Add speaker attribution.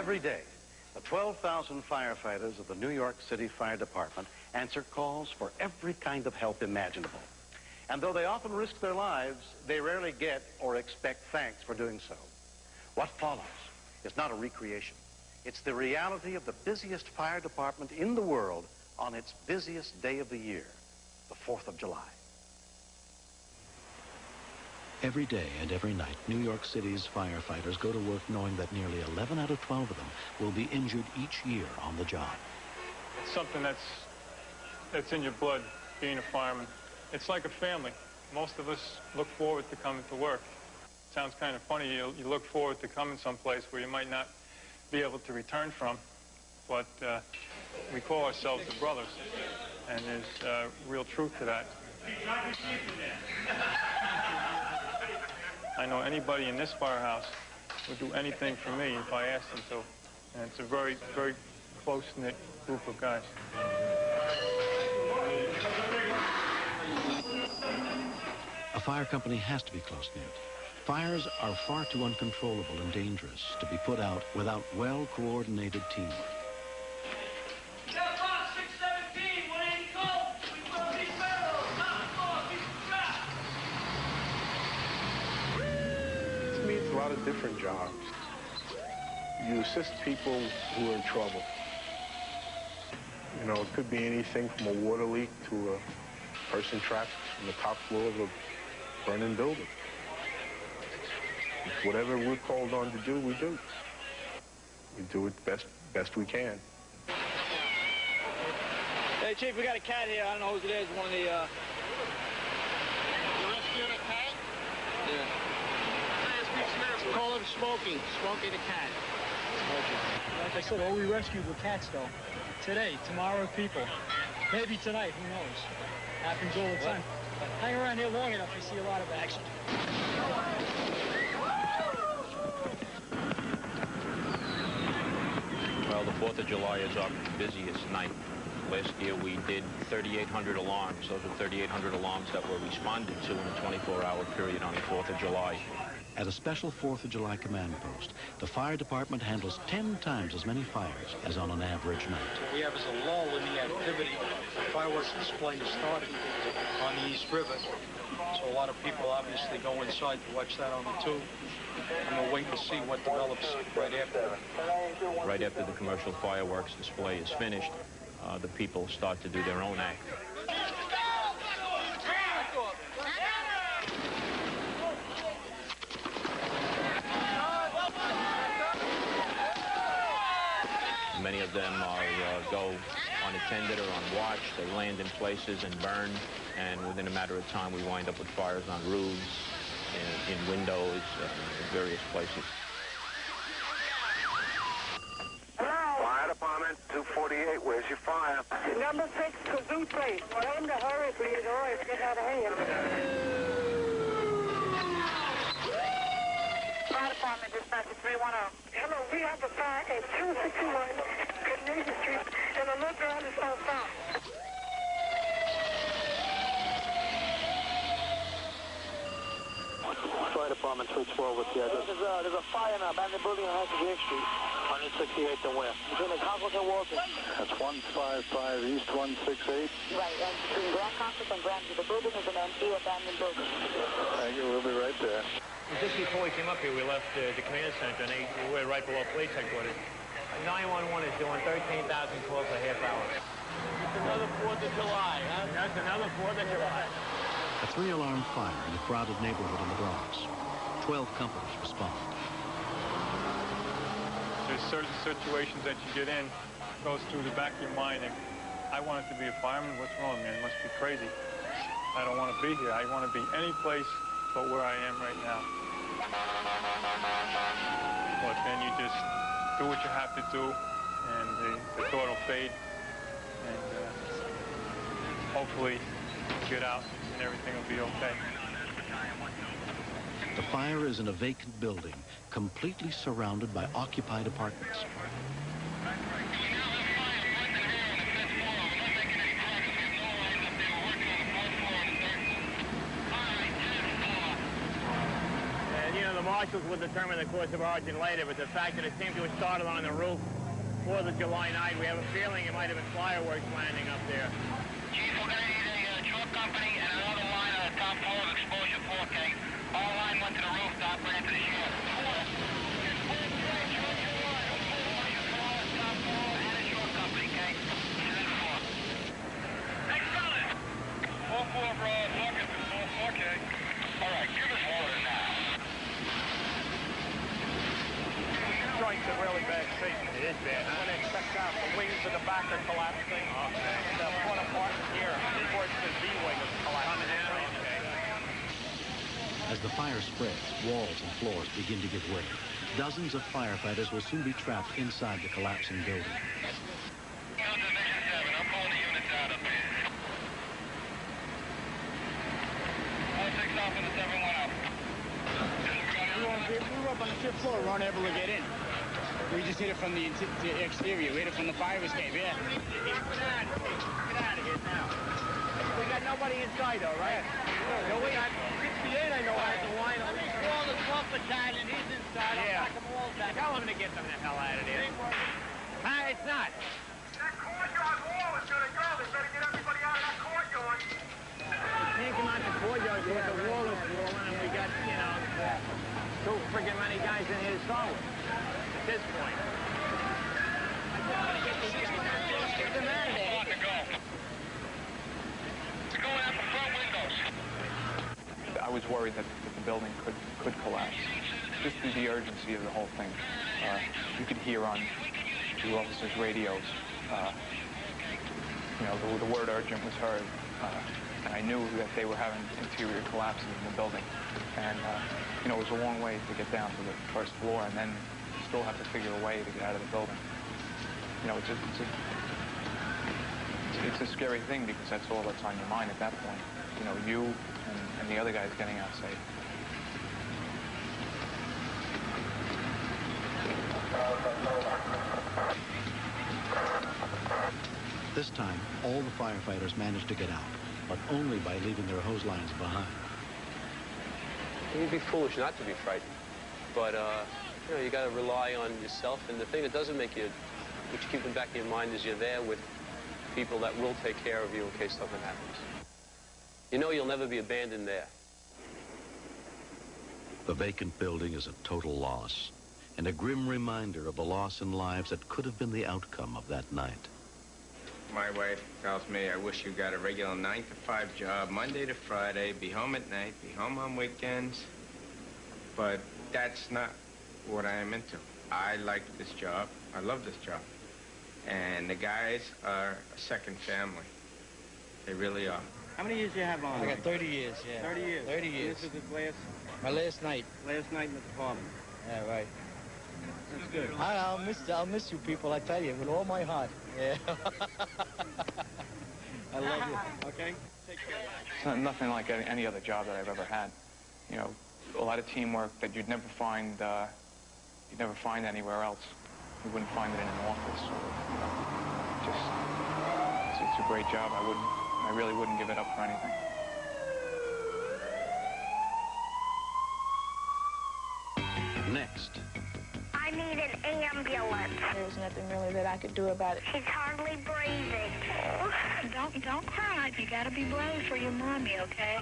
Speaker 1: Every day, the 12,000 firefighters of the New York City Fire Department answer calls for every kind of help imaginable. And though they often risk their lives, they rarely get or expect thanks for doing so. What follows is not a recreation. It's the reality of the busiest fire department in the world on its busiest day of the year, the 4th of July.
Speaker 2: Every day and every night, New York City's firefighters go to work knowing that nearly 11 out of 12 of them will be injured each year on the job.
Speaker 3: It's something that's in your blood, being a fireman. It's like a family. Most of us look forward to coming to work. It sounds kind of funny. You look forward to coming someplace where you might not be able to return from, but we call ourselves the brothers, and there's real truth to that. I know anybody in this firehouse would do anything for me if I asked them to, and it's a very, very close-knit group of guys.
Speaker 2: A fire company has to be close-knit. Fires are far too uncontrollable and dangerous to be put out without well-coordinated teamwork.
Speaker 4: To me, it's a lot of different jobs. You assist people who are in trouble. You know, it could be anything from a water leak to a person trapped on the top floor of a burning building. Whatever we're called on to do, we do. We do it best we can.
Speaker 5: Hey, Chief, we got a cat here. I don't know whose it is. One of the,
Speaker 6: You rescued a cat?
Speaker 5: Yeah.
Speaker 6: Call him Smokey. Smokey the cat.
Speaker 7: Like I said, all we rescued were cats, though. Today, tomorrow, people. Maybe tonight, who knows? Happens all the time. Hang around here long enough, you see a lot of action.
Speaker 8: Well, the 4th of July is our busiest night. Last year we did 3,800 alarms. Those are 3,800 alarms that were responded to in a 24-hour period on the 4th of July.
Speaker 2: At a special 4th of July command post, the fire department handles 10 times as many fires as on an average night.
Speaker 7: What we have is a lull in the activity. The fireworks display is starting on the East River. So a lot of people obviously go inside to watch that on the tube. And we'll wait to see what develops right after.
Speaker 8: Right after the commercial fireworks display is finished, the people start to do their own act. Many of them go unattended or on watch. They land in places and burn, and within a matter of time we wind up with fires on roofs, in windows, in various places.
Speaker 9: Fire Department 248, where's your fire?
Speaker 10: Number 6, Kazoo Place. Tell him to hurry, please, or it's getting out of hand. Fire Department, dispatch 310. Hello, we have a fire at 261 Canadian Street, and the little girl is on fire.
Speaker 5: Fire Department 312 with the address. There's a fire in an abandoned building on 168th Street. 168th and where? Between the Concourse and Walton.
Speaker 4: That's 155 East 168.
Speaker 10: Right, and between Grand Concourse and Grand, the building is an empty abandoned building.
Speaker 4: Thank you, we'll be right there.
Speaker 11: Just before we came up here, we left the command center, and we're right below police headquarters. 911 is doing 13,000 calls a half hour.
Speaker 5: It's another 4th of July, huh?
Speaker 11: That's another 4th of July.
Speaker 2: A 3-alarm fire in a crowded neighborhood in the Bronx. 12 companies respond.
Speaker 3: There's certain situations that you get in, goes through the back of your mind, and I wanted to be a fireman. What's wrong, man? It must be crazy. I don't want to be here. I want to be any place but where I am right now. But then you just do what you have to do, and the thought will fade, and hopefully get out and everything will be okay.
Speaker 2: The fire is in a vacant building, completely surrounded by occupied apartments.
Speaker 11: And, you know, the marshals will determine the course of origin later, but the fact that it seemed to have started on the roof 4th of July night, we have a feeling it might have been fireworks landing up there.
Speaker 5: Chief, we're going to need a truck company and another line on the top floor of exposure 4K. All line went to the rooftop, ran to the shaft. All right, give us water now.
Speaker 11: Joint's in really bad shape. It is bad, huh? When it checks out, the wings in the back are collapsing. Okay. The front apartment here, towards the B wing is collapsing. Okay.
Speaker 2: As the fire spreads, walls and floors begin to give way. Dozens of firefighters will soon be trapped inside the collapsing building.
Speaker 5: Division 7, I'm pulling the units out up here. 6 off and the 7 went up.
Speaker 6: We were up on the 5th floor. We weren't able to get in. We just hit it from the exterior. We hit it from the fire escape, yeah.
Speaker 11: Get out of here now. We got nobody inside, though, right? No, we got 68, I know, has the line.
Speaker 6: All the 12th battalion, he's inside.
Speaker 11: Yeah.
Speaker 6: I'll back them all back.
Speaker 11: Tell him to get them the hell out of there. Huh? It's not.
Speaker 5: That courtyard wall is going to go. They better get everybody out of that courtyard.
Speaker 11: We can't come out the courtyard because the wall is falling and we got, you know, too friggin' many guys in here to start with. At this point. Get them out of there.
Speaker 5: On to go. It's going out the front windows.
Speaker 12: I was worried that the building could collapse, just through the urgency of the whole thing. You could hear on the officers' radios, you know, the word urgent was heard, and I knew that they were having interior collapses in the building. And, you know, it was a long way to get down to the first floor, and then still have to figure a way to get out of the building. You know, it's a scary thing because that's all that's on your mind at that point. You know, you and the other guys getting out safe.
Speaker 2: This time, all the firefighters managed to get out, but only by leaving their hose lines behind.
Speaker 13: You'd be foolish not to be frightened, but you know, you got to rely on yourself. And the thing that doesn't make you, which you keep in the back of your mind, is you're there with people that will take care of you in case something happens. You know you'll never be abandoned there.
Speaker 2: The vacant building is a total loss, and a grim reminder of the loss in lives that could have been the outcome of that night.
Speaker 14: My wife tells me I wish you got a regular 9-to-5 job, Monday to Friday, be home at night, be home on weekends. But that's not what I am into. I like this job. I love this job. And the guys are a second family. They really are.
Speaker 6: How many years do you have on?
Speaker 15: I got 30 years, yeah.
Speaker 6: 30 years?
Speaker 15: 30 years.
Speaker 6: This is his last?
Speaker 15: My last night.
Speaker 6: Last night in the department.
Speaker 15: Yeah, right.
Speaker 6: That's good.
Speaker 15: I'll miss you people, I tell you, with all my heart. Yeah.
Speaker 6: I love you. Okay? Take care.
Speaker 12: It's not, nothing like any other job that I've ever had. You know, a lot of teamwork that you'd never find anywhere else. You wouldn't find it in an office. Or, you know, it's a great job. I really wouldn't give it up for anything.
Speaker 2: Next.
Speaker 10: I need an ambulance.
Speaker 16: There was nothing really that I could do about it.
Speaker 10: She's hardly breathing. Oh, don't cry. You gotta be brave for your mommy, okay?